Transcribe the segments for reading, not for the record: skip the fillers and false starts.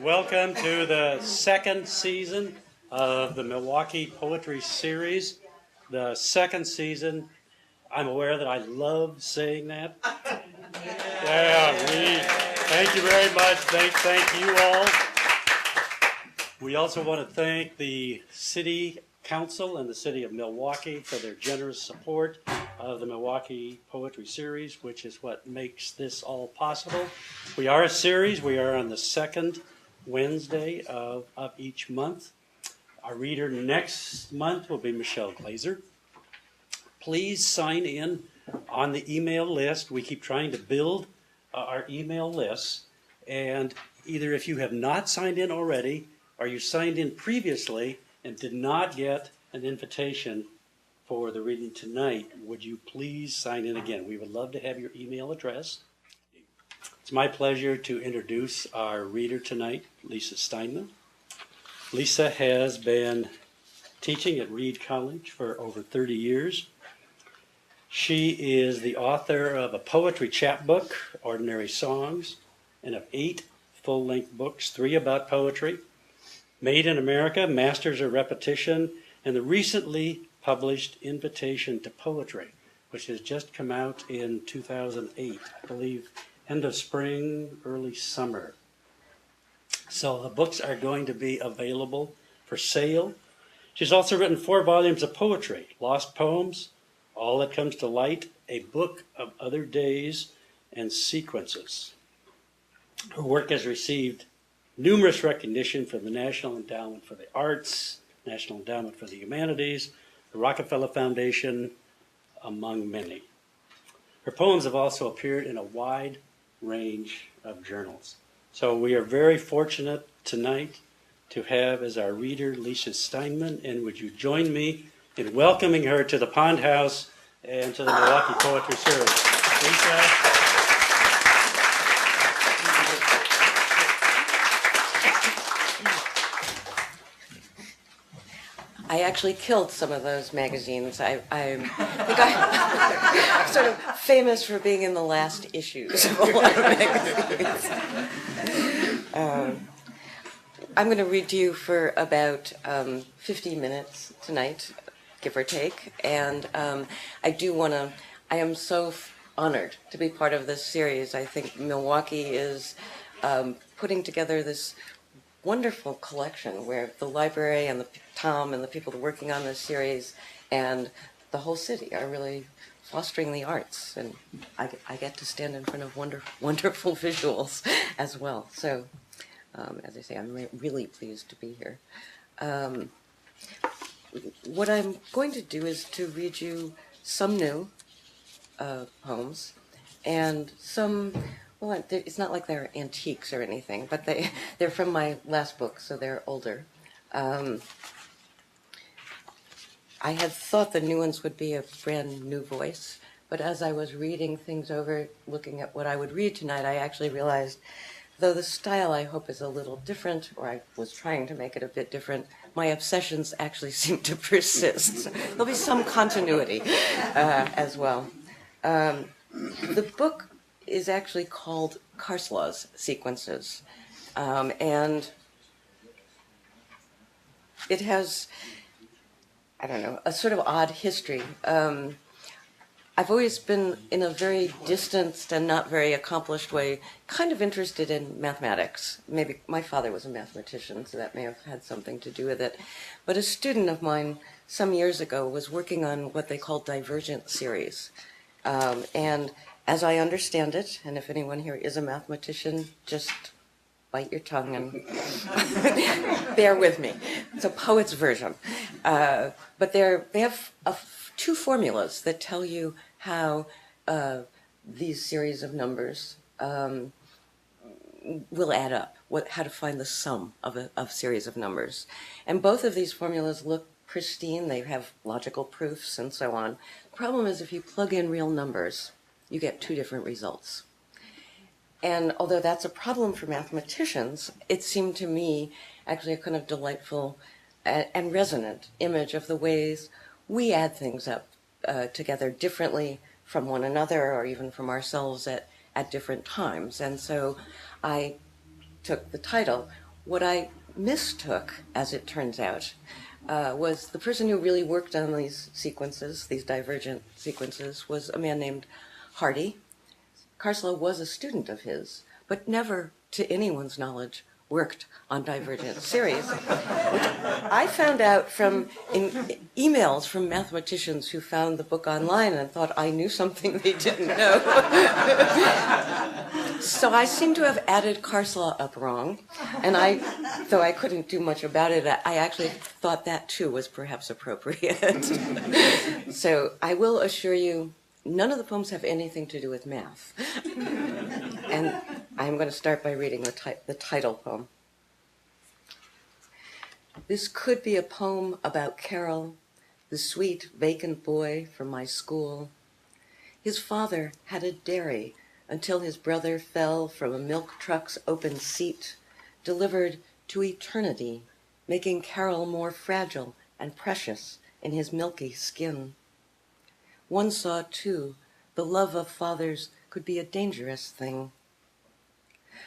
Welcome to the second season of the Milwaukie Poetry Series. The second season, I'm aware that I love saying that. Thank you very much. Thank you all. We also want to thank the City Council and the City of Milwaukie for their generous support of the Milwaukie Poetry Series, which is what makes this all possible. We are a series. We are on the second Wednesday of each month. Our reader next month will be Michelle Glazer. Please sign in on the email list. We keep trying to build our email lists, and either if you have not signed in already or you signed in previously and did not get an invitation for the reading tonight, would you please sign in again? We would love to have your email address. It's my pleasure to introduce our reader tonight, Lisa Steinman. Lisa has been teaching at Reed College for over 30 years. She is the author of a poetry chapbook, Ordinary Songs, and of 8 full-length books, 3 about poetry, Made in America, Masters of Repetition, and the recently published Invitation to Poetry, which has just come out in 2008, I believe, end of spring, early summer. So the books are going to be available for sale. She's also written 4 volumes of poetry, Lost Poems, All That Comes to Light, A Book of Other Days, and Sequences. Her work has received numerous recognition from the National Endowment for the Arts, National Endowment for the Humanities, the Rockefeller Foundation, among many. Her poems have also appeared in a wide range of journals. So we are very fortunate tonight to have as our reader Lisa Steinman, and would you join me in welcoming her to the Pond House and to the Milwaukie Poetry Series. Lisa. I actually killed some of those magazines. I think I'm sort of famous for being in the last issues of a lot of magazines. I'm going to read to you for about 50 minutes tonight, give or take. And I am so honored to be part of this series. I think Milwaukie is putting together this wonderful collection where the library and Tom and the people working on this series and the whole city are really fostering the arts, and I get to stand in front of wonderful visuals as well. So, as I say, I'm really pleased to be here. What I'm going to do is to read you some new poems and some. Well, it's not like they're antiques or anything, but they're from my last book, so they're older. I had thought the new ones would be a brand new voice, but as I was reading things over, looking at what I would read tonight, I actually realized, though the style I hope is a little different, or I was trying to make it a bit different, my obsessions actually seem to persist. So there'll be some continuity as well. The book is actually called Karslaw's Sequences, and it has, I don't know, a sort of odd history. I've always been, in a very distanced and not very accomplished way, kind of interested in mathematics. Maybe my father was a mathematician, so that may have had something to do with it. But a student of mine some years ago was working on what they call divergent series. And as I understand it, and if anyone here is a mathematician, just bite your tongue and bear with me. It's a poet's version. But they have 2 formulas that tell you how these series of numbers will add up, how to find the sum of a series of numbers. And both of these formulas look pristine. They have logical proofs and so on. The problem is if you plug in real numbers, you get 2 different results. And although that's a problem for mathematicians, it seemed to me actually a kind of delightful and resonant image of the ways we add things up together differently from one another or even from ourselves at different times. And so I took the title, What I mistook, as it turns out, was the person who really worked on these sequences, these divergent sequences, was a man named Hardy. Karsla was a student of his, but never, to anyone's knowledge, worked on divergent series, which I found out from emails from mathematicians who found the book online and thought I knew something they didn't know. So I seem to have added Karsla up wrong, and though I couldn't do much about it, I actually thought that too was perhaps appropriate. So I will assure you, none of the poems have anything to do with math. And I'm going to start by reading the title poem. This could be a poem about Carol, the sweet, vacant boy from my school. His father had a dairy until his brother fell from a milk truck's open seat, delivered to eternity, making Carol more fragile and precious in his milky skin. One saw, too, the love of fathers could be a dangerous thing.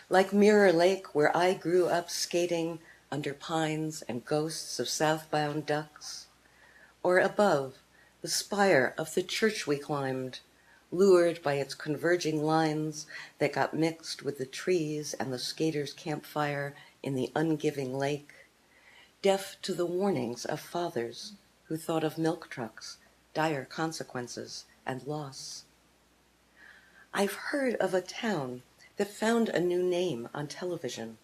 Like Mirror Lake, where I grew up skating under pines and ghosts of southbound ducks, or above, the spire of the church we climbed, lured by its converging lines that got mixed with the trees and the skaters' campfire in the ungiving lake, deaf to the warnings of fathers who thought of milk trucks, dire consequences, and loss. I've heard of a town that found a new name on television,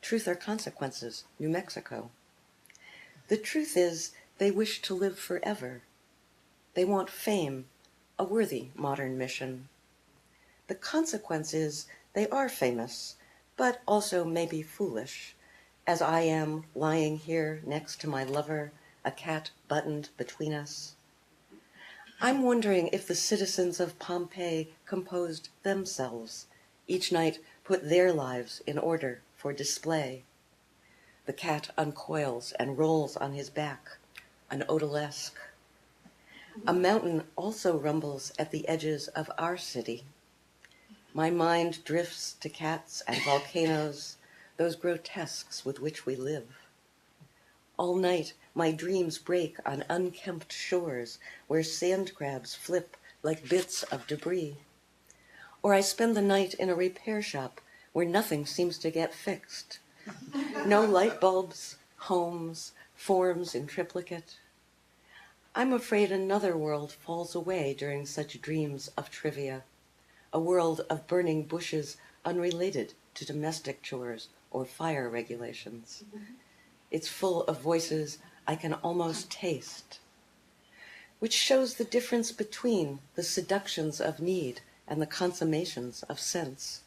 Truth or Consequences, New Mexico. The truth is, they wish to live forever. They want fame, a worthy modern mission. The consequence is they are famous, but also maybe foolish, as I am lying here next to my lover, a cat buttoned between us. I'm wondering if the citizens of Pompeii composed themselves, each night put their lives in order for display. The cat uncoils and rolls on his back, an odalisque. A mountain also rumbles at the edges of our city. My mind drifts to cats and volcanoes, those grotesques with which we live. All night, my dreams break on unkempt shores where sand crabs flip like bits of debris. Or I spend the night in a repair shop where nothing seems to get fixed. No light bulbs, homes, forms in triplicate. I'm afraid another world falls away during such dreams of trivia, a world of burning bushes unrelated to domestic chores or fire regulations. It's full of voices I can almost taste, which shows the difference between the seductions of need and the consummations of sense.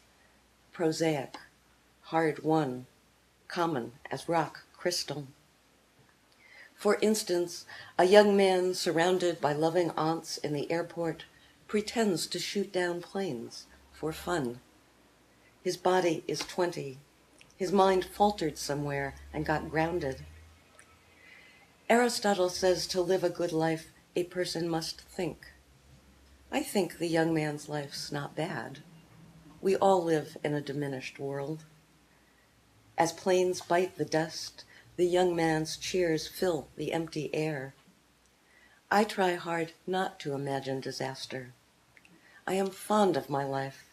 Prosaic, hard-won, common as rock crystal. For instance, a young man surrounded by loving aunts in the airport pretends to shoot down planes for fun. His body is 20. His mind faltered somewhere and got grounded. Aristotle says to live a good life, a person must think. I think the young man's life's not bad. We all live in a diminished world. As planes bite the dust, the young man's cheers fill the empty air. I try hard not to imagine disaster. I am fond of my life,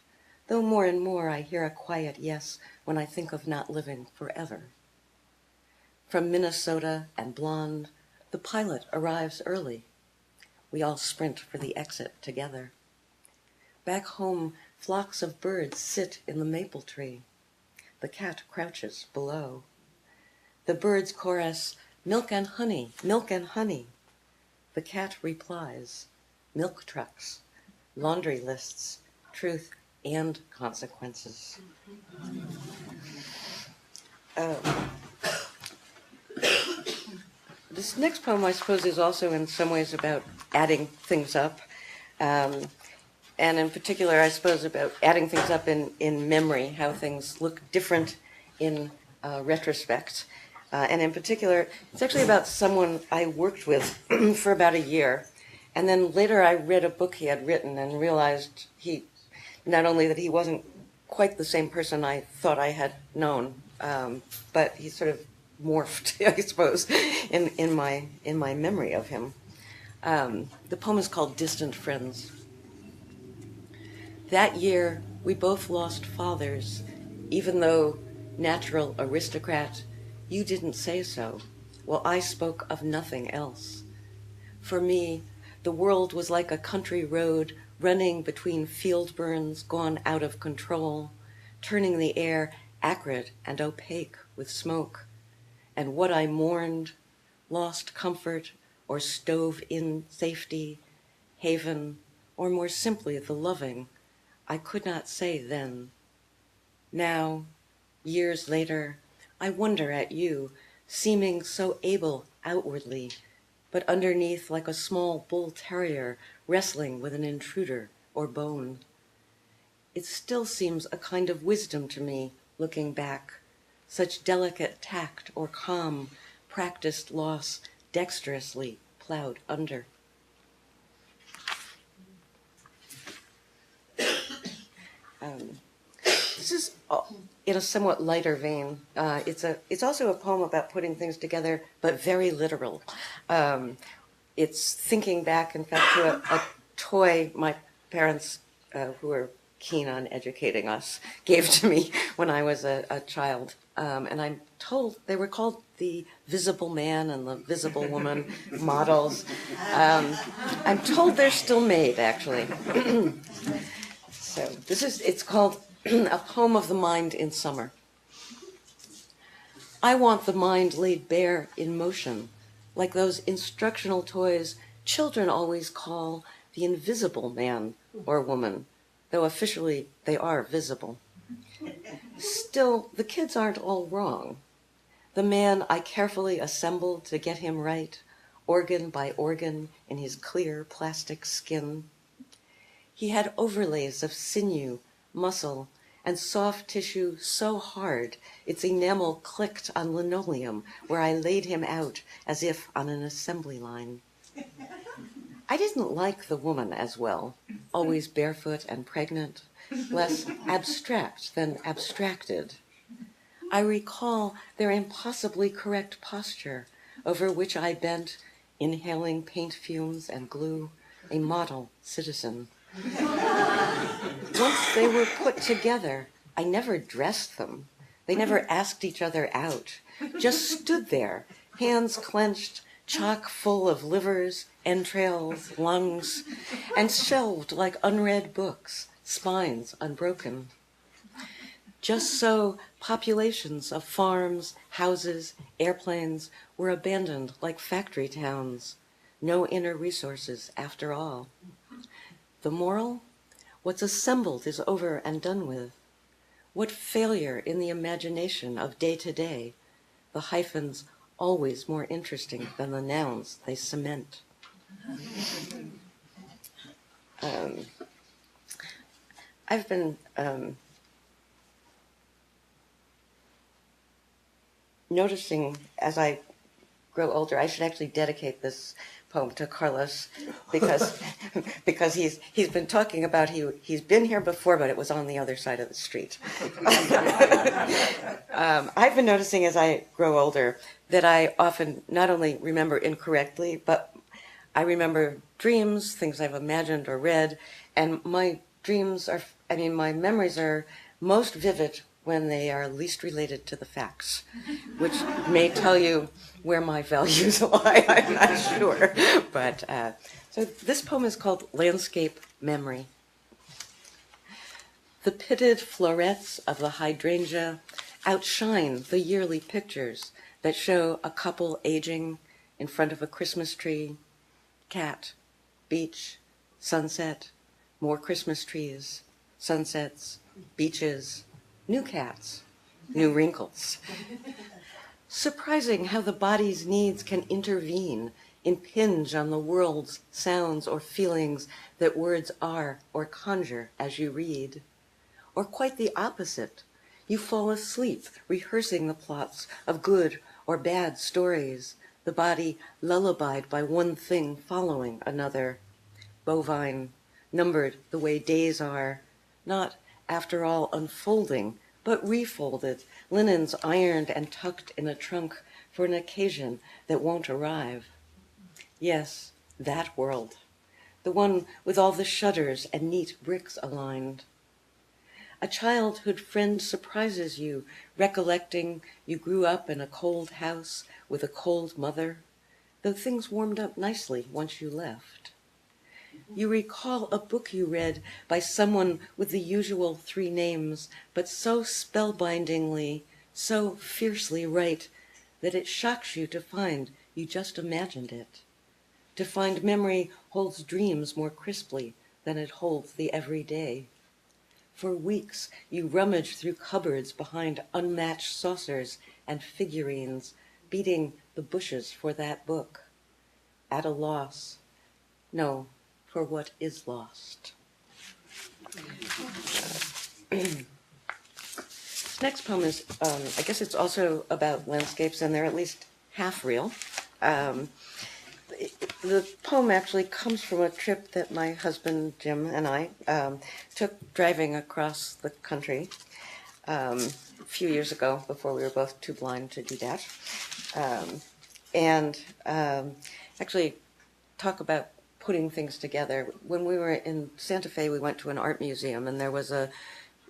though more and more I hear a quiet yes when I think of not living forever. From Minnesota and blonde, the pilot arrives early. We all sprint for the exit together. Back home, flocks of birds sit in the maple tree. The cat crouches below. The birds chorus, milk and honey, milk and honey. The cat replies, milk trucks, laundry lists, truth and consequences. This next poem, I suppose, is also in some ways about adding things up. And in particular, I suppose, about adding things up in memory, how things look different in retrospect. And in particular, it's actually about someone I worked with for about a year. And then later I read a book he had written and realized not only that he wasn't quite the same person I thought I had known but he sort of morphed, I suppose, in my memory of him. The poem is called Distant Friends. That year, we both lost fathers, even though natural aristocrat, you didn't say so, while I spoke of nothing else. For me, the world was like a country road running between field burns gone out of control, turning the air acrid and opaque with smoke. And what I mourned, lost comfort or stove in safety, haven, or more simply the loving, I could not say then. Now, years later, I wonder at you, seeming so able outwardly, but underneath like a small bull terrier wrestling with an intruder or bone. It still seems a kind of wisdom to me, looking back, such delicate tact or calm, practiced loss dexterously plowed under. This is in a somewhat lighter vein. It's also a poem about putting things together, but very literal. It's thinking back, in fact, to a toy my parents, who were keen on educating us, gave to me when I was a child. And I'm told they were called the Visible Man and the Visible Woman models. I'm told they're still made, actually. So it's called A Poem of the Mind in Summer. I want the mind laid bare in motion, like those instructional toys children always call the invisible man or woman, though officially they are visible. Still, the kids aren't all wrong. The man I carefully assembled to get him right, organ by organ in his clear plastic skin. He had overlays of sinew, muscle, and soft tissue so hard its enamel clicked on linoleum where I laid him out as if on an assembly line. I didn't like the woman as well, always barefoot and pregnant, less abstract than abstracted. I recall their impossibly correct posture, over which I bent, inhaling paint fumes and glue, a model citizen. Once they were put together, I never dressed them. They never asked each other out, just stood there, hands clenched, chock full of livers, entrails, lungs, and shelved like unread books, spines unbroken. Just so, populations of farms, houses, airplanes were abandoned like factory towns. No inner resources after all. The moral? What's assembled is over and done with. What failure in the imagination of day to day, the hyphens always more interesting than the nouns they cement. I've been noticing as I grow older, I should actually dedicate this poem to Carlos because he's been talking about he's been here before, but it was on the other side of the street. I've been noticing as I grow older that I often not only remember incorrectly, but I remember dreams, things I've imagined or read, and my memories are most vivid when they are least related to the facts, which may tell you where my values lie, I'm not sure. But so this poem is called Landscape Memory. The pitted florets of the hydrangea outshine the yearly pictures that show a couple aging in front of a Christmas tree, cat, beach, sunset, more Christmas trees, sunsets, beaches, new cats, new wrinkles. Surprising how the body's needs can intervene, impinge on the world's sounds or feelings that words are or conjure as you read. Or quite the opposite. You fall asleep rehearsing the plots of good or bad stories, the body lullabied by one thing following another. Bovine, numbered the way days are, not after all unfolding, but refolded, linens ironed and tucked in a trunk for an occasion that won't arrive. Yes, that world, the one with all the shutters and neat bricks aligned. A childhood friend surprises you, recollecting you grew up in a cold house with a cold mother, though things warmed up nicely once you left. You recall a book you read by someone with the usual 3 names, but so spellbindingly, so fiercely right, that it shocks you to find you just imagined it, to find memory holds dreams more crisply than it holds the everyday. For weeks you rummage through cupboards behind unmatched saucers and figurines, beating the bushes for that book, at a loss. No, for what is lost. This next poem is, I guess it's also about landscapes, and they're at least half real. The poem actually comes from a trip that my husband Jim and I took driving across the country a few years ago, before we were both too blind to do that. Actually talk about putting things together. When we were in Santa Fe, we went to an art museum, and there was a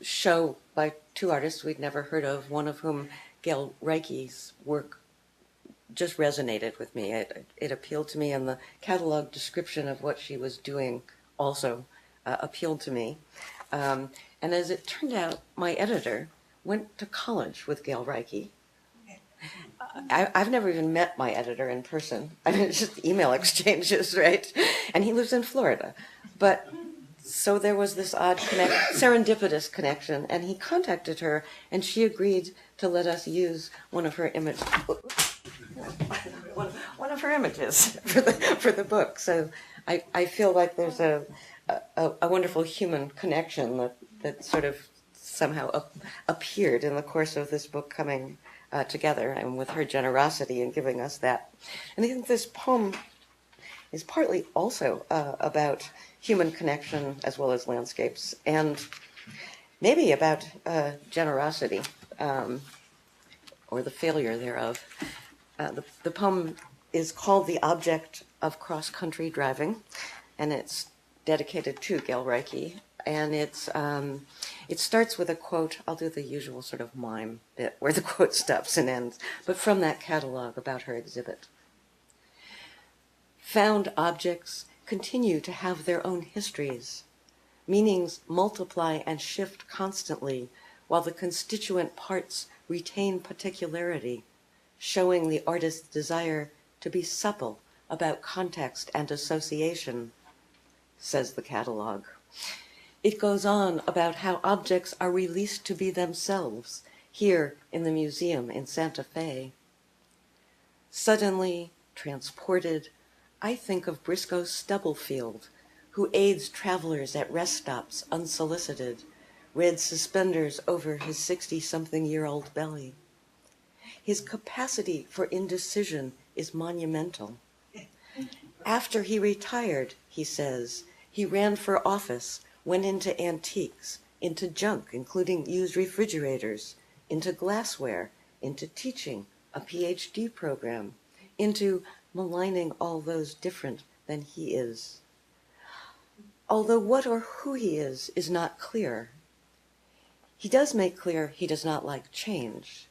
show by 2 artists we'd never heard of, one of whom, Gail Reike's work, just resonated with me. It appealed to me, and the catalog description of what she was doing also appealed to me. And as it turned out, my editor went to college with Gail Reike. I've never even met my editor in person. I mean, it's just email exchanges, right? And he lives in Florida. But so there was this odd serendipitous connection, and he contacted her, and she agreed to let us use one of her images. One of her images for the book. So I feel like there's a wonderful human connection that sort of somehow appeared in the course of this book coming together, and with her generosity in giving us that. And I think this poem is partly also about human connection as well as landscapes, and maybe about generosity, or the failure thereof. The poem is called The Object of Cross-Country Driving, and it's dedicated to Gail Reike. And it starts with a quote. I'll do the usual sort of mime bit where the quote stops and ends, but from that catalog about her exhibit. Found objects continue to have their own histories. Meanings multiply and shift constantly, while the constituent parts retain particularity, showing the artist's desire to be supple about context and association, says the catalog. It goes on about how objects are released to be themselves here in the museum in Santa Fe. Suddenly transported, I think of Briscoe Stubblefield, who aids travelers at rest stops unsolicited, red suspenders over his 60-something-year-old belly. His capacity for indecision is monumental. After he retired, he says, he ran for office, went into antiques, into junk, including used refrigerators, into glassware, into teaching, a PhD program, into maligning all those different than he is. Although what or who he is not clear. He does make clear he does not like change.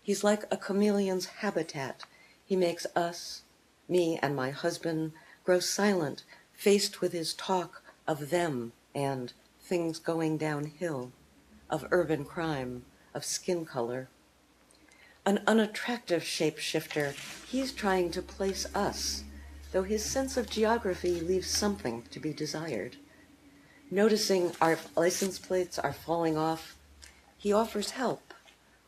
He's like a chameleon's habitat. He makes us, me and my husband, grow silent, faced with his talk of them and things going downhill, of urban crime, of skin color. An unattractive shapeshifter, he's trying to place us, though his sense of geography leaves something to be desired. Noticing our license plates are falling off, he offers help,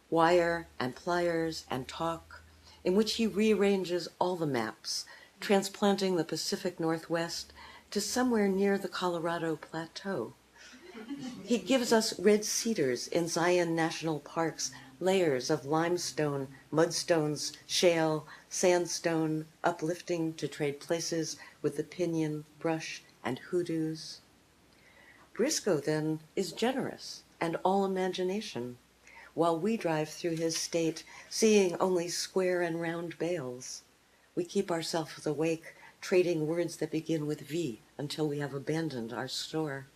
wire and pliers and talk, in which he rearranges all the maps, transplanting the Pacific Northwest to somewhere near the Colorado Plateau. He gives us red cedars in Zion National Park's layers of limestone, mudstones, shale, sandstone, uplifting to trade places with the pinyon, brush, and hoodoos. Briscoe, then, is generous and all imagination. while we drive through his state, seeing only square and round bales. We keep ourselves awake, trading words that begin with V until we have abandoned our store.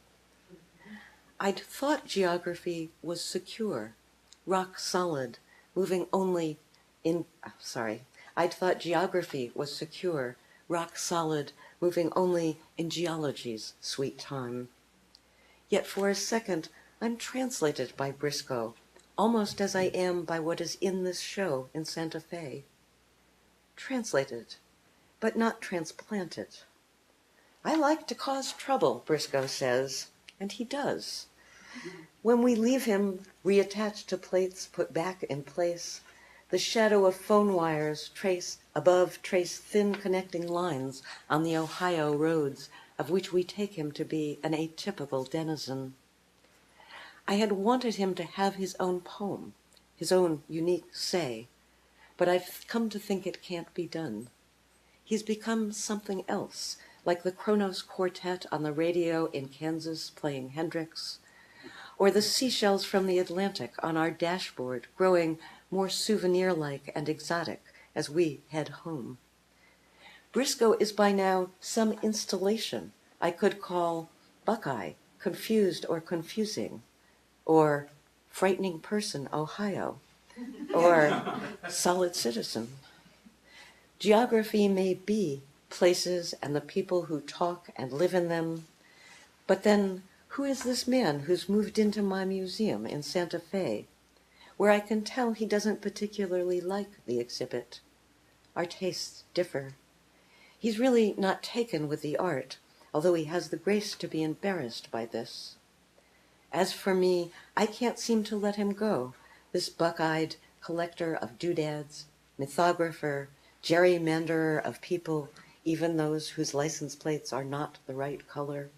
I'd thought geography was secure, rock solid, moving only in, I'd thought geography was secure, rock solid, moving only in geology's sweet time. Yet for a second, I'm translated by Briscoe, almost as I am by what is in this show in Santa Fe. Translated, but not transplanted. I like to cause trouble, Briscoe says, and he does. When we leave him reattached to plates put back in place, the shadow of phone wires trace thin connecting lines on the Ohio roads of which we take him to be an atypical denizen. I had wanted him to have his own poem, his own unique say, but I've come to think it can't be done. He's become something else, like the Kronos Quartet on the radio in Kansas playing Hendrix, or the seashells from the Atlantic on our dashboard growing more souvenir-like and exotic as we head home. Briscoe is by now some installation I could call Buckeye, confused or confusing, or frightening person, Ohio, or solid citizen. Geography may be places and the people who talk and live in them, but then who is this man who's moved into my museum in Santa Fe, where I can tell he doesn't particularly like the exhibit? Our tastes differ. He's really not taken with the art, although he has the grace to be embarrassed by this. As for me, I can't seem to let him go, this buck-eyed collector of doodads, mythographer, gerrymanderer of people, even those whose license plates are not the right color.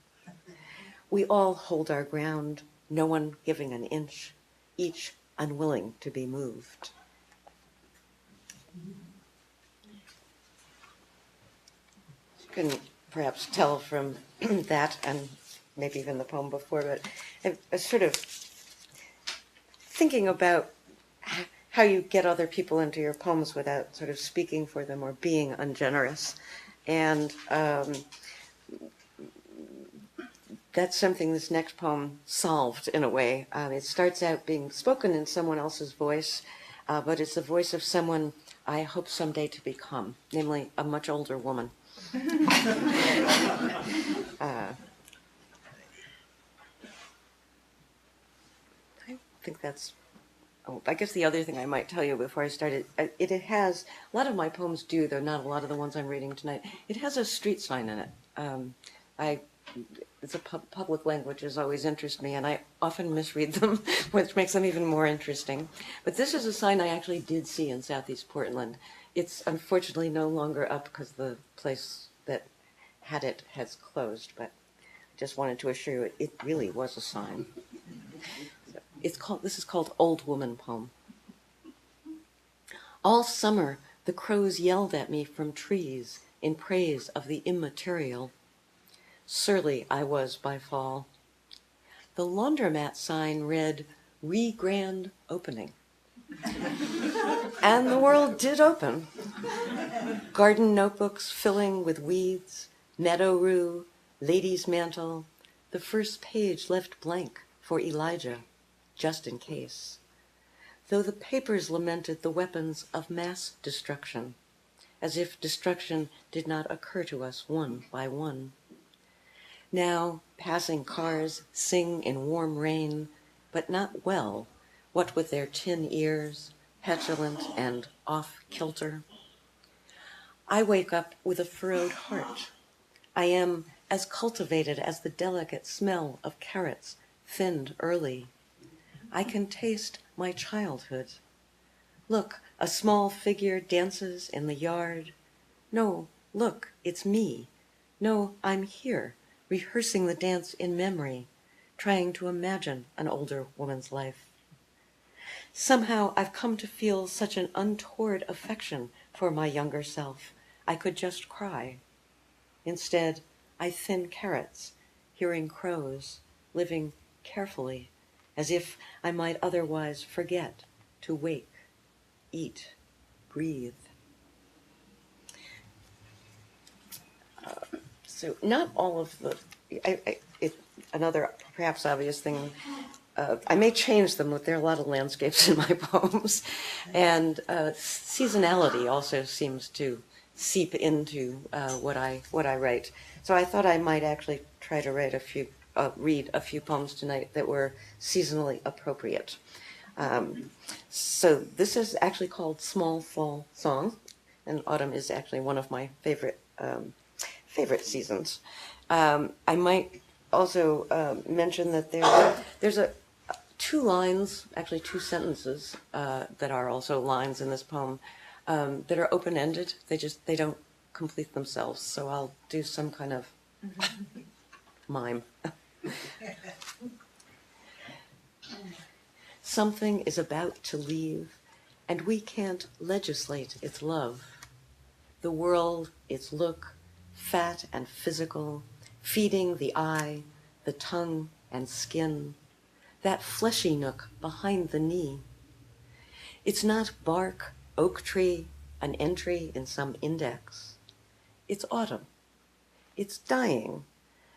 We all hold our ground, no one giving an inch, each unwilling to be moved. You can perhaps tell from that and maybe even the poem before, but I was sort of thinking about how you get other people into your poems without sort of speaking for them or being ungenerous. And that's something this next poem solved in a way. It starts out being spoken in someone else's voice, but it's the voice of someone I hope someday to become, namely a much older woman. I think that's, I guess the other thing I might tell you before I started, it has, a lot of my poems do, though not a lot of the ones I'm reading tonight, it has a street sign in it. It's a public languages always interest me, and I often misread them, which makes them even more interesting. But this is a sign I actually did see in Southeast Portland. It's unfortunately no longer up because the place that had it has closed, but I just wanted to assure you it really was a sign. So this is called Old Woman Poem. All summer, the crows yelled at me from trees in praise of the immaterial. Surly I was by fall. The laundromat sign read, "Re-grand opening." And the world did open. Garden notebooks filling with weeds, meadow rue, lady's mantle, the first page left blank for Elijah, just in case. Though the papers lamented the weapons of mass destruction, as if destruction did not occur to us one by one. Now, passing cars sing in warm rain, but not well, what with their tin ears, petulant and off-kilter. I wake up with a furrowed heart. I am as cultivated as the delicate smell of carrots thinned early. I can taste my childhood. Look, a small figure dances in the yard. No, look, it's me. No, I'm here, rehearsing the dance in memory, trying to imagine an older woman's life. Somehow I've come to feel such an untoward affection for my younger self, I could just cry. Instead, I thin carrots, hearing crows, living carefully, as if I might otherwise forget to wake, eat, breathe. So not all of the, another perhaps obvious thing, I may change them, but there are a lot of landscapes in my poems. And seasonality also seems to seep into what I write. So I thought I might actually try to read a few poems tonight that were seasonally appropriate. So this is actually called Small Fall Song, and autumn is actually one of my favorite seasons. I might also mention that there's two lines, actually two sentences that are also lines in this poem that are open-ended. They don't complete themselves. So I'll do some kind of mime. Something is about to leave, and we can't legislate its love. The world, its look, fat and physical, feeding the eye, the tongue and skin, that fleshy nook behind the knee. It's not bark, oak tree, an entry in some index. It's autumn. It's dying,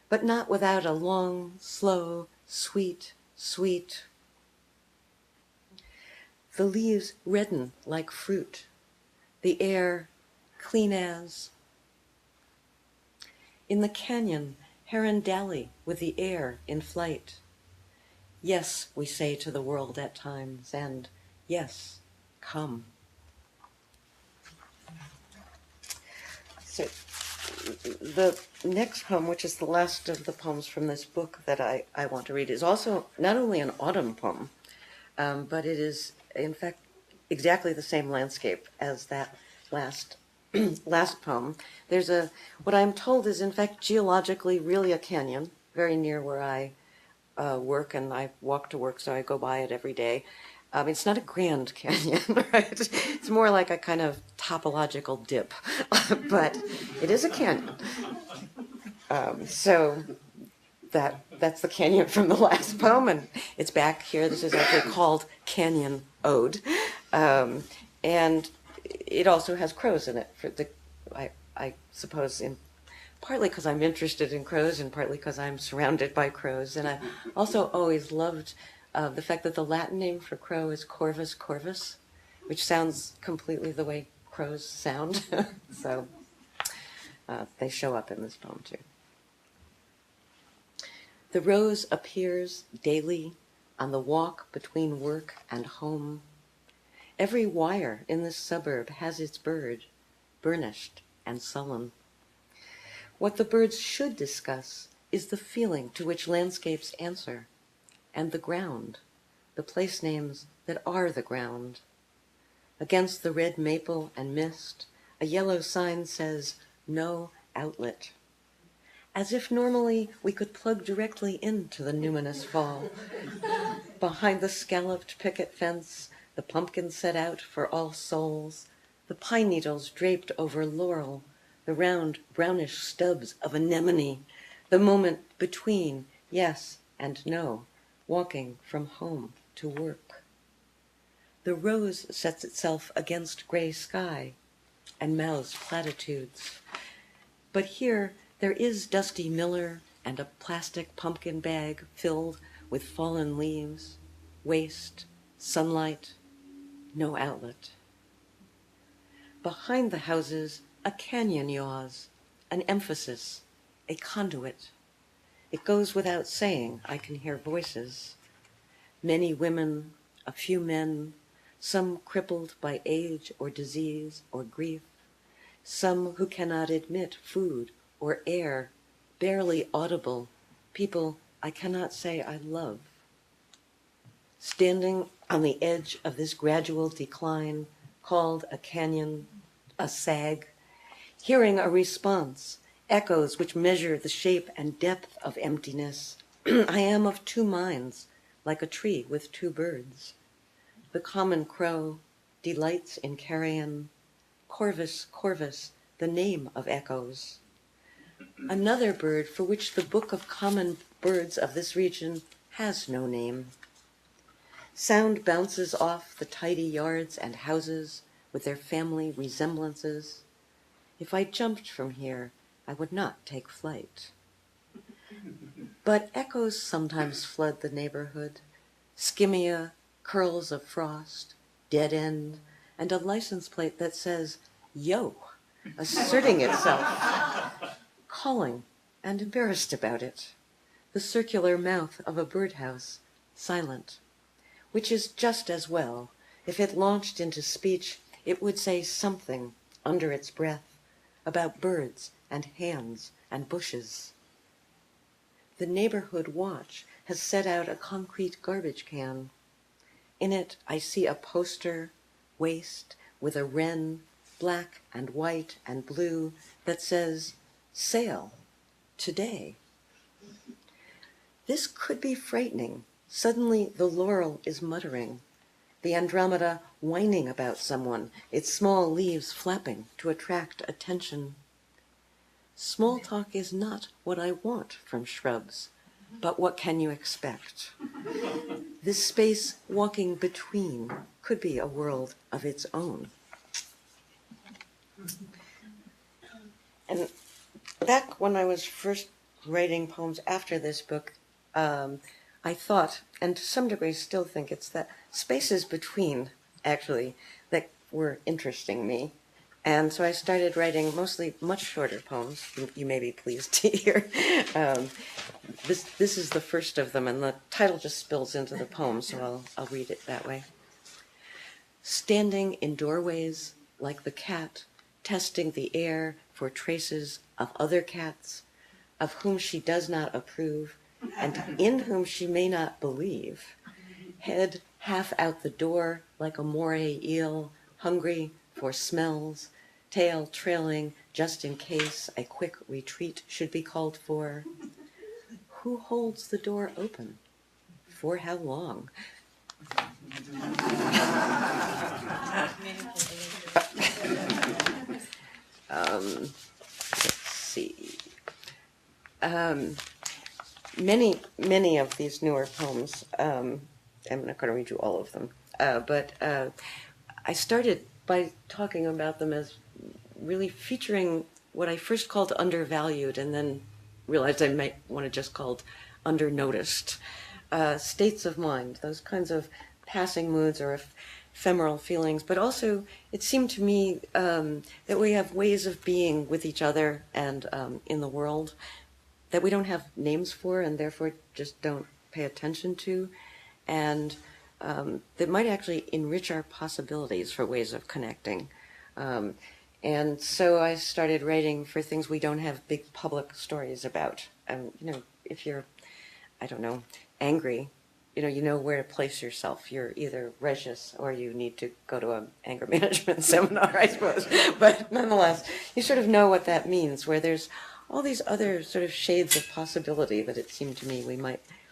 but not without a long, slow, sweet, sweet. The leaves redden like fruit. The air clean as. In the canyon, heron dally with the air in flight. Yes, we say to the world at times, and yes, come. So the next poem, which is the last of the poems from this book that I want to read, is also not only an autumn poem, but it is, in fact, exactly the same landscape as that last poem. There's what I'm told is, in fact, geologically really a canyon, very near where I work, and I walk to work, so I go by it every day. It's not a grand canyon, right? It's more like a kind of topological dip, but it is a canyon. So that's the canyon from the last poem, and it's back here. This is actually called Canyon Ode, and it also has crows in it. I suppose partly because I'm interested in crows and partly because I'm surrounded by crows. And I also always loved the fact that the Latin name for crow is Corvus corvus, which sounds completely the way crows sound. So they show up in this poem too. The rose appears daily on the walk between work and home. Every wire in this suburb has its bird, burnished and sullen. What the birds should discuss is the feeling to which landscapes answer, and the ground, the place names that are the ground. Against the red maple and mist, a yellow sign says, "No outlet." As if normally we could plug directly into the numinous fall. Behind the scalloped picket fence, the pumpkin set out for All Souls, the pine needles draped over laurel, the round brownish stubs of anemone, the moment between yes and no, walking from home to work. The rose sets itself against gray sky and mouths platitudes. But here there is Dusty Miller and a plastic pumpkin bag filled with fallen leaves, waste, sunlight, no outlet. Behind the houses, a canyon yaws, an emphasis, a conduit. It goes without saying, I can hear voices. Many women, a few men, some crippled by age or disease or grief, some who cannot admit food or air, barely audible, people I cannot say I love. Standing on the edge of this gradual decline, called a canyon, a sag, hearing a response, echoes which measure the shape and depth of emptiness, I am of two minds, like a tree with two birds. The common crow delights in carrion, Corvus corvus, the name of echoes. Another bird for which the Book of Common Birds of this region has no name, Sound bounces off the tidy yards and houses with their family resemblances. If I jumped from here, I would not take flight. But echoes sometimes flood the neighborhood. Skimmia, curls of frost, dead end, and a license plate that says, yo, asserting itself, calling and embarrassed about it. The circular mouth of a birdhouse, silent, which is just as well. If it launched into speech, it would say something under its breath about birds and hands and bushes. The neighborhood watch has set out a concrete garbage can. In it, I see a poster, waist, with a wren, black and white and blue, that says, "Sale, today." This could be frightening. Suddenly, the laurel is muttering, the Andromeda whining about someone, its small leaves flapping to attract attention. Small talk is not what I want from shrubs, but what can you expect? This space walking between could be a world of its own. And back when I was first writing poems after this book, I thought, and to some degree still think, it's that spaces between, actually, that were interesting me. And so I started writing mostly much shorter poems, you may be pleased to hear. This is the first of them, and the title just spills into the poem, so I'll read it that way. Standing in doorways like the cat, testing the air for traces of other cats, of whom she does not approve, and in whom she may not believe, head half out the door like a moray eel, hungry for smells, tail trailing just in case a quick retreat should be called for. Who holds the door open? For how long? Let's see. Many of these newer poems, I'm not going to read you all of them, but I started by talking about them as really featuring what I first called undervalued and then realized I might want to just called undernoticed states of mind, those kinds of passing moods or ephemeral feelings, but also it seemed to me that we have ways of being with each other and in the world that we don't have names for and therefore just don't pay attention to, and that might actually enrich our possibilities for ways of connecting. And so I started writing for things we don't have big public stories about. If you're, I don't know, angry, you know where to place yourself. You're either righteous or you need to go to an anger management seminar, I suppose. But nonetheless, you sort of know what that means, where there's all these other sort of shades of possibility that it seemed to me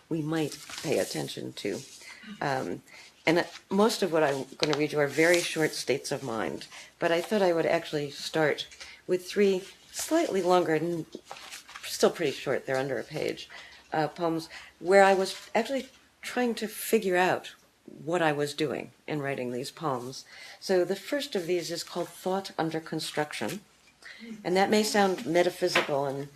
we might pay attention to. And most of what I'm going to read you are very short states of mind, but I thought I would actually start with 3 slightly longer, and still pretty short, they're under a page, poems where I was actually trying to figure out what I was doing in writing these poems. So the first of these is called Thought Under Construction, and that may sound metaphysical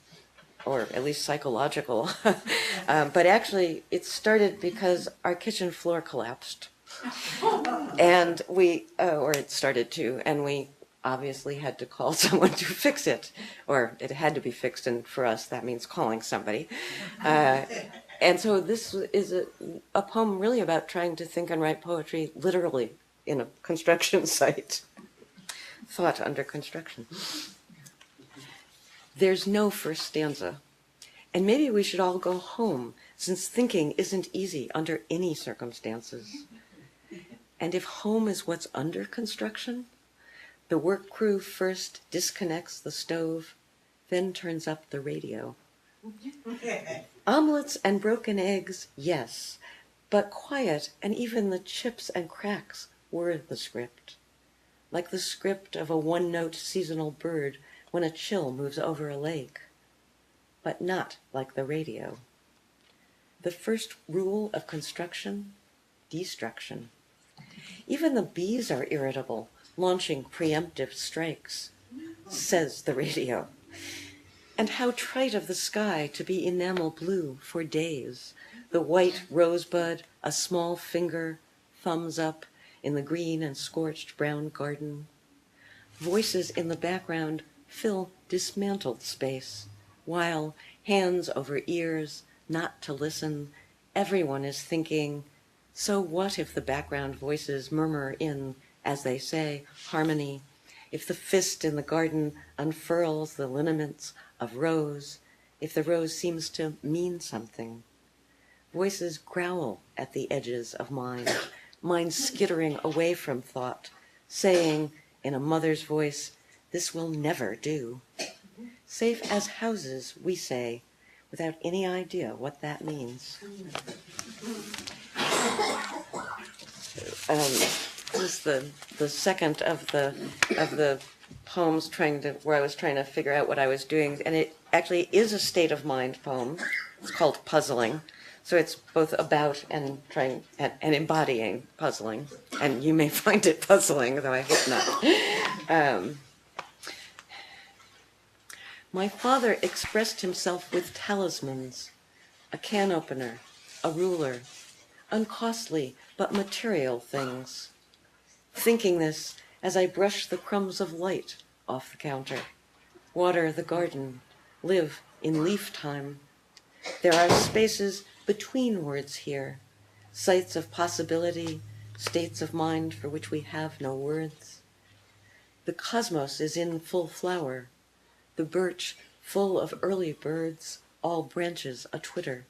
or at least psychological, but actually it started because our kitchen floor collapsed. And it started to, and we obviously had to call someone to fix it, or it had to be fixed, and for us that means calling somebody. And so this is a poem really about trying to think and write poetry literally in a construction site. Thought Under Construction. There's no first stanza, and maybe we should all go home, since thinking isn't easy under any circumstances. And if home is what's under construction, the work crew first disconnects the stove, then turns up the radio. Omelets and broken eggs, yes, but quiet and even the chips and cracks were the script. Like the script of a one-note seasonal bird when a chill moves over a lake, but not like the radio. The first rule of construction destruction. Even the bees are irritable, launching preemptive strikes, says the radio. And how trite of the sky to be enamel blue for days. The white rosebud, a small finger, thumbs up in the green and scorched brown garden. Voices in the background fill dismantled space, while, hands over ears, not to listen, everyone is thinking, so what if the background voices murmur in, as they say, harmony, if the fist in the garden unfurls the lineaments of rose, if the rose seems to mean something. Voices growl at the edges of mind skittering away from thought, saying, in a mother's voice, this will never do. Safe as houses, we say, without any idea what that means. This is the second of the poems where I was trying to figure out what I was doing, and it actually is a state of mind poem. It's called Puzzling. So it's both about and trying and embodying puzzling, and you may find it puzzling, though I hope not. My father expressed himself with talismans, a can opener, a ruler, uncostly but material things. Thinking this as I brush the crumbs of light off the counter, water the garden, live in leaf time. There are spaces between words here, sites of possibility, states of mind for which we have no words. The cosmos is in full flower, the birch full of early birds, all branches a-twitter.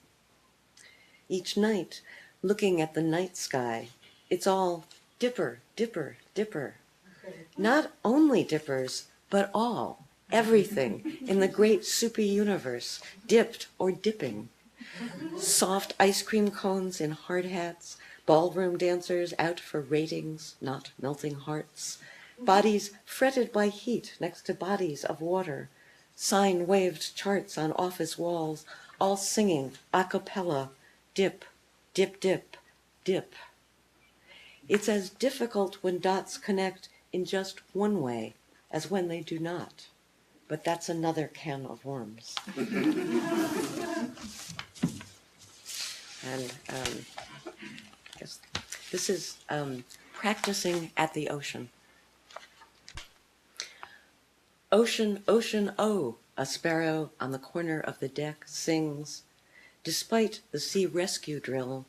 Each night, looking at the night sky, it's all dipper, dipper, dipper. Not only dippers, but all, everything in the great soupy universe, dipped or dipping. Soft ice cream cones in hard hats, ballroom dancers out for ratings, not melting hearts, bodies fretted by heat next to bodies of water, sign-waved charts on office walls, all singing a cappella, dip, dip, dip, dip. It's as difficult when dots connect in just one way as when they do not. But that's another can of worms. And I guess this is practicing at the ocean. Ocean, ocean, oh, a sparrow on the corner of the deck sings. Despite the sea rescue drill,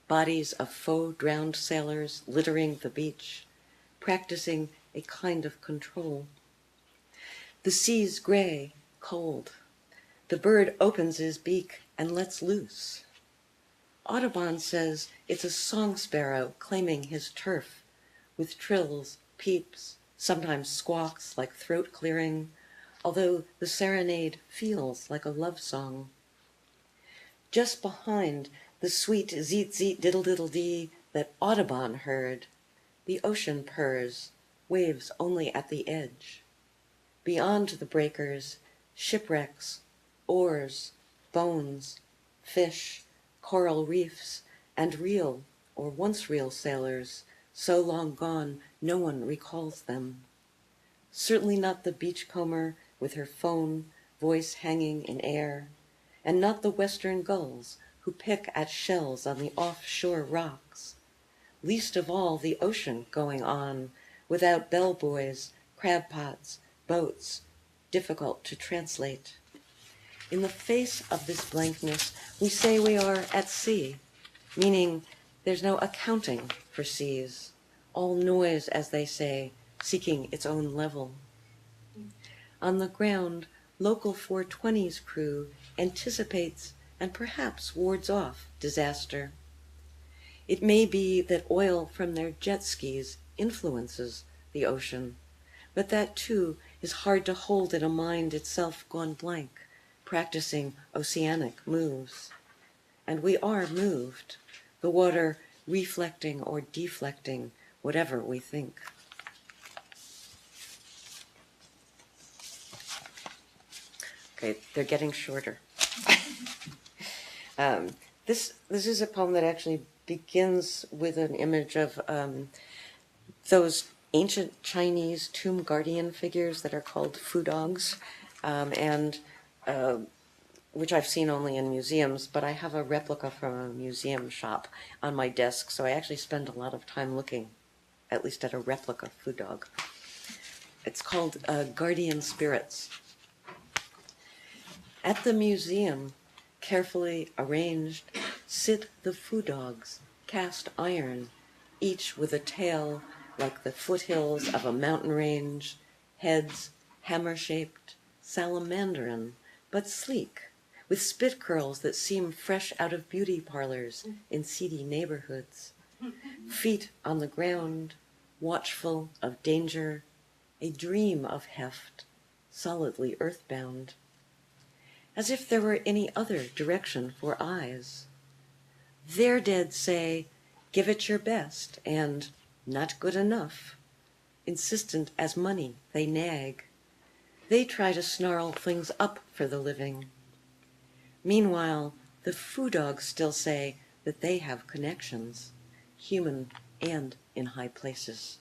bodies of faux drowned sailors littering the beach, practicing a kind of control. The sea's gray, cold. The bird opens his beak and lets loose. Audubon says it's a song sparrow claiming his turf, with trills, peeps, sometimes squawks like throat clearing, although the serenade feels like a love song. Just behind the sweet zeet-zeet diddle-diddle-dee that Audubon heard, the ocean purrs, waves only at the edge. Beyond the breakers, shipwrecks, oars, bones, fish, coral reefs, and real, or once real sailors, so long gone no one recalls them. Certainly not the beachcomber with her phone, voice hanging in air, and not the western gulls who pick at shells on the offshore rocks. Least of all the ocean going on, without bellboys, crab pots, boats, difficult to translate. In the face of this blankness, we say we are at sea, meaning there's no accounting for seas, all noise, as they say, seeking its own level. On the ground, local 420's crew anticipates and perhaps wards off disaster. It may be that oil from their jet skis influences the ocean, but that too is hard to hold in a mind itself gone blank, practicing oceanic moves. And we are moved, the water reflecting or deflecting whatever we think. Okay, they're getting shorter. This is a poem that actually begins with an image of those ancient Chinese tomb guardian figures that are called fu dogs, and which I've seen only in museums, but I have a replica from a museum shop on my desk, so I actually spend a lot of time looking, at least at a replica fu dog. It's called Guardian Spirits. At the museum, carefully arranged, sit the fu dogs, cast iron, each with a tail like the foothills of a mountain range, heads hammer-shaped, salamandarin, but sleek, with spit curls that seem fresh out of beauty parlors in seedy neighborhoods, feet on the ground, watchful of danger, a dream of heft, solidly earthbound. As if there were any other direction for eyes. Their dead say, give it your best, and not good enough. Insistent as money, they nag. They try to snarl things up for the living. Meanwhile, the fu dogs still say that they have connections, human and in high places.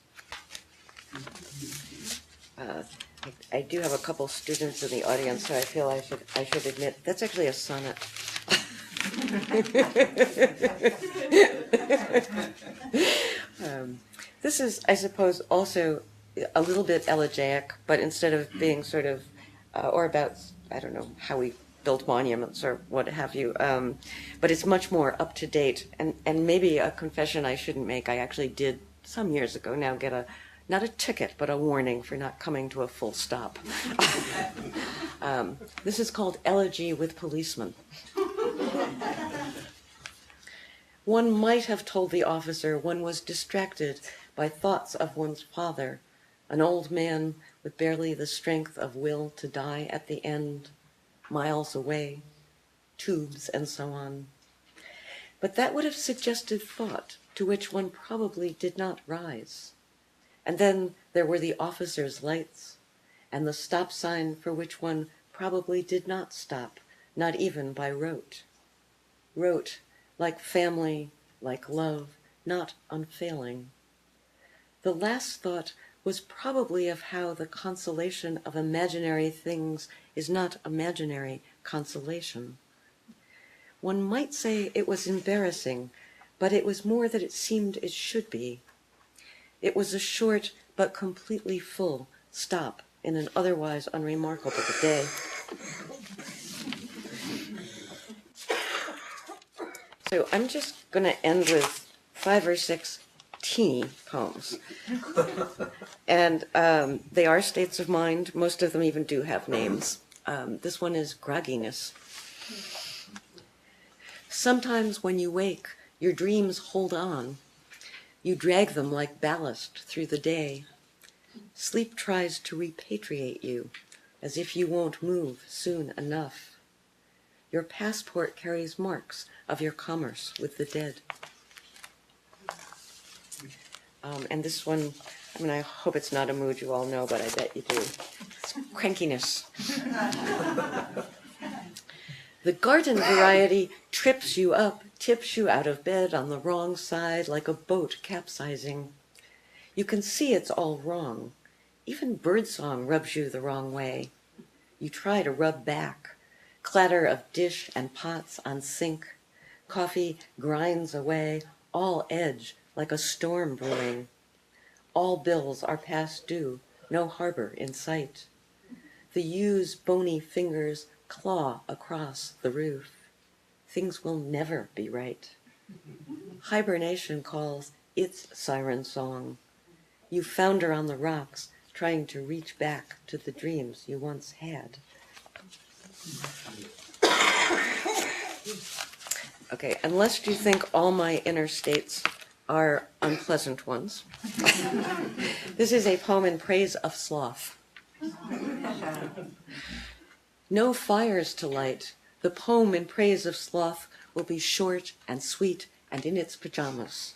I do have a couple students in the audience, so I feel I should admit that's actually a sonnet. This is, I suppose, also a little bit elegiac, but instead of being sort of, or about, I don't know, how we built monuments or what have you, but it's much more up to date, and maybe a confession I shouldn't make. I actually did some years ago now get not a ticket, but a warning for not coming to a full stop. This is called Elegy with Policeman. One might have told the officer one was distracted by thoughts of one's father, an old man with barely the strength of will to die at the end, miles away, tubes and so on. But that would have suggested thought to which one probably did not rise. And then there were the officer's lights, and the stop sign for which one probably did not stop, not even by rote. Rote, like family, like love, not unfailing. The last thought was probably of how the consolation of imaginary things is not imaginary consolation. One might say it was embarrassing, but it was more that it seemed it should be. It was a short but completely full stop in an otherwise unremarkable day. So I'm just going to end with 5 or 6 teeny poems. And they are states of mind. Most of them even do have names. This one is Grogginess. Sometimes when you wake, your dreams hold on. You drag them like ballast through the day. Sleep tries to repatriate you, as if you won't move soon enough. Your passport carries marks of your commerce with the dead. And this one, I mean, I hope it's not a mood you all know, but I bet you do. It's Crankiness. The garden variety trips you up, tips you out of bed on the wrong side like a boat capsizing. You can see it's all wrong. Even birdsong rubs you the wrong way. You try to rub back. Clatter of dish and pots on sink. Coffee grinds away, all edge like a storm brewing. All bills are past due, no harbor in sight. The ew's bony fingers claw across the roof. Things will never be right. Hibernation calls its siren song. You founder on the rocks, trying to reach back to the dreams you once had. Okay, unless you think all my inner states are unpleasant ones. This is a poem in praise of Sloth. No fires to light. The poem in praise of Sloth will be short and sweet and in its pajamas.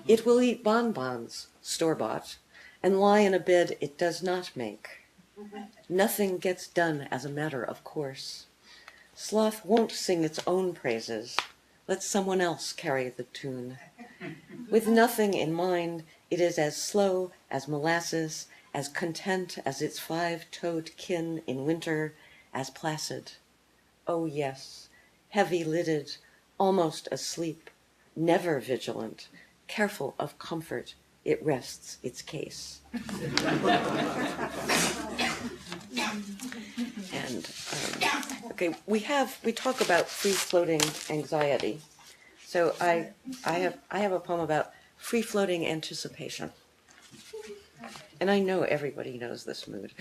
It will eat bonbons, store-bought, and lie in a bed it does not make. Nothing gets done as a matter of course. Sloth won't sing its own praises. Let someone else carry the tune. With nothing in mind, it is as slow as molasses, as content as its five-toed kin in winter, as placid. Oh yes, heavy-lidded, almost asleep, never vigilant, careful of comfort, it rests its case. And okay, we talk about free-floating anxiety. So I have a poem about free-floating anticipation. And I know everybody knows this mood.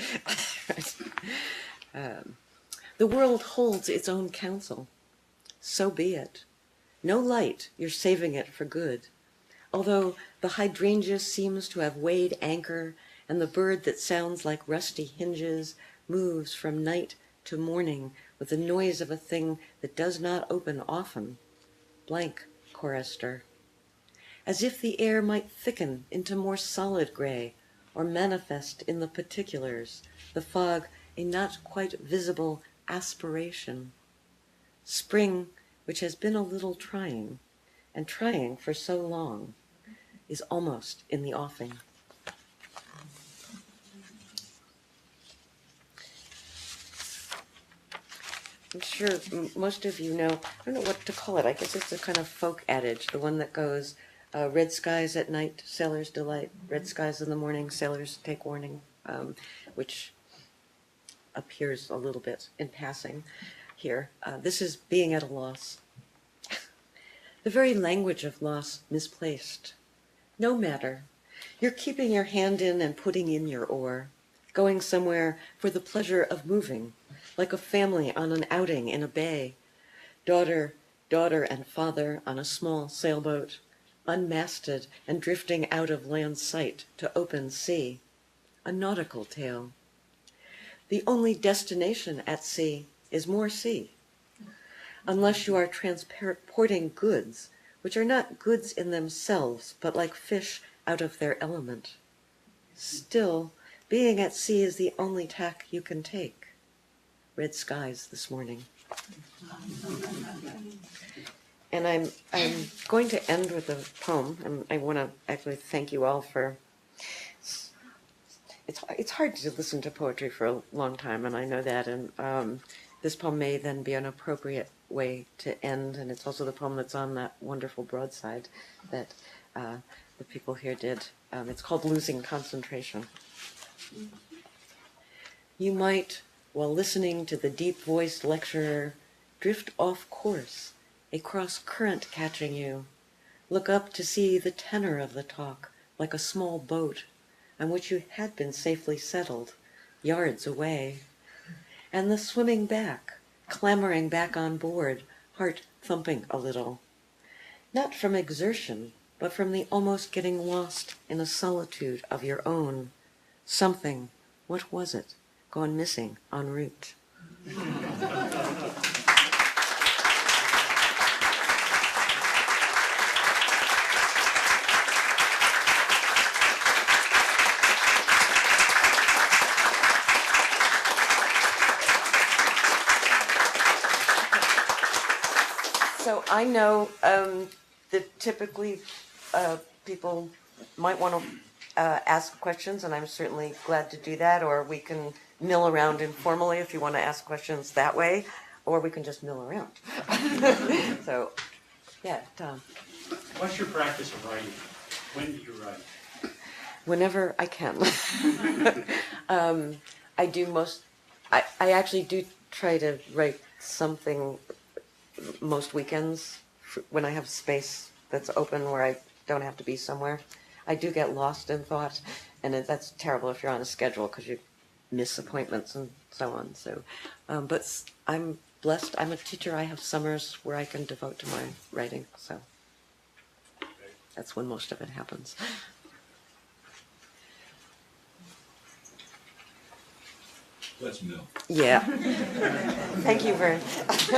The world holds its own counsel. So be it. No light, you're saving it for good. Although the hydrangea seems to have weighed anchor, and the bird that sounds like rusty hinges moves from night to morning with the noise of a thing that does not open often. Blank chorister. As if the air might thicken into more solid gray, or manifest in the particulars, the fog a not quite visible aspiration. Spring, which has been a little trying, and trying for so long, is almost in the offing. I'm sure most of you know, I don't know what to call it, I guess it's a kind of folk adage, the one that goes, red skies at night, sailors delight, red skies in the morning, sailors take warning, which appears a little bit in passing here. This is being at a loss. The very language of loss misplaced. No matter. You're keeping your hand in and putting in your oar, going somewhere for the pleasure of moving, like a family on an outing in a bay. Daughter and father on a small sailboat, unmasted and drifting out of land sight to open sea. A nautical tale. The only destination at sea is more sea. Unless you are transporting goods, which are not goods in themselves, but like fish out of their element. Still, being at sea is the only tack you can take. Red skies this morning. And I'm going to end with a poem, and I want to actually thank you all for. It's hard to listen to poetry for a long time, and I know that. And this poem may then be an appropriate way to end, and it's also the poem that's on that wonderful broadside that the people here did. It's called Losing Concentration. You might, while listening to the deep-voiced lecturer, drift off course, a cross-current catching you. Look up to see the tenor of the talk, like a small boat, on which you had been safely settled, yards away. And the swimming back, clambering back on board, heart thumping a little. Not from exertion, but from the almost getting lost in a solitude of your own. Something, what was it, gone missing en route? So I know that typically people might want to ask questions, and I'm certainly glad to do that, or we can mill around informally if you want to ask questions that way, or we can just mill around. So, yeah, Tom. What's your practice of writing? When do you write? Whenever I can. I actually do try to write something most weekends when I have space that's open where I don't have to be somewhere. I do get lost in thought, and that's terrible if you're on a schedule because you miss appointments and so on. So, but I'm blessed. I'm a teacher. I have summers where I can devote to my writing. So that's when most of it happens. Let's mill. Yeah. Thank you very much.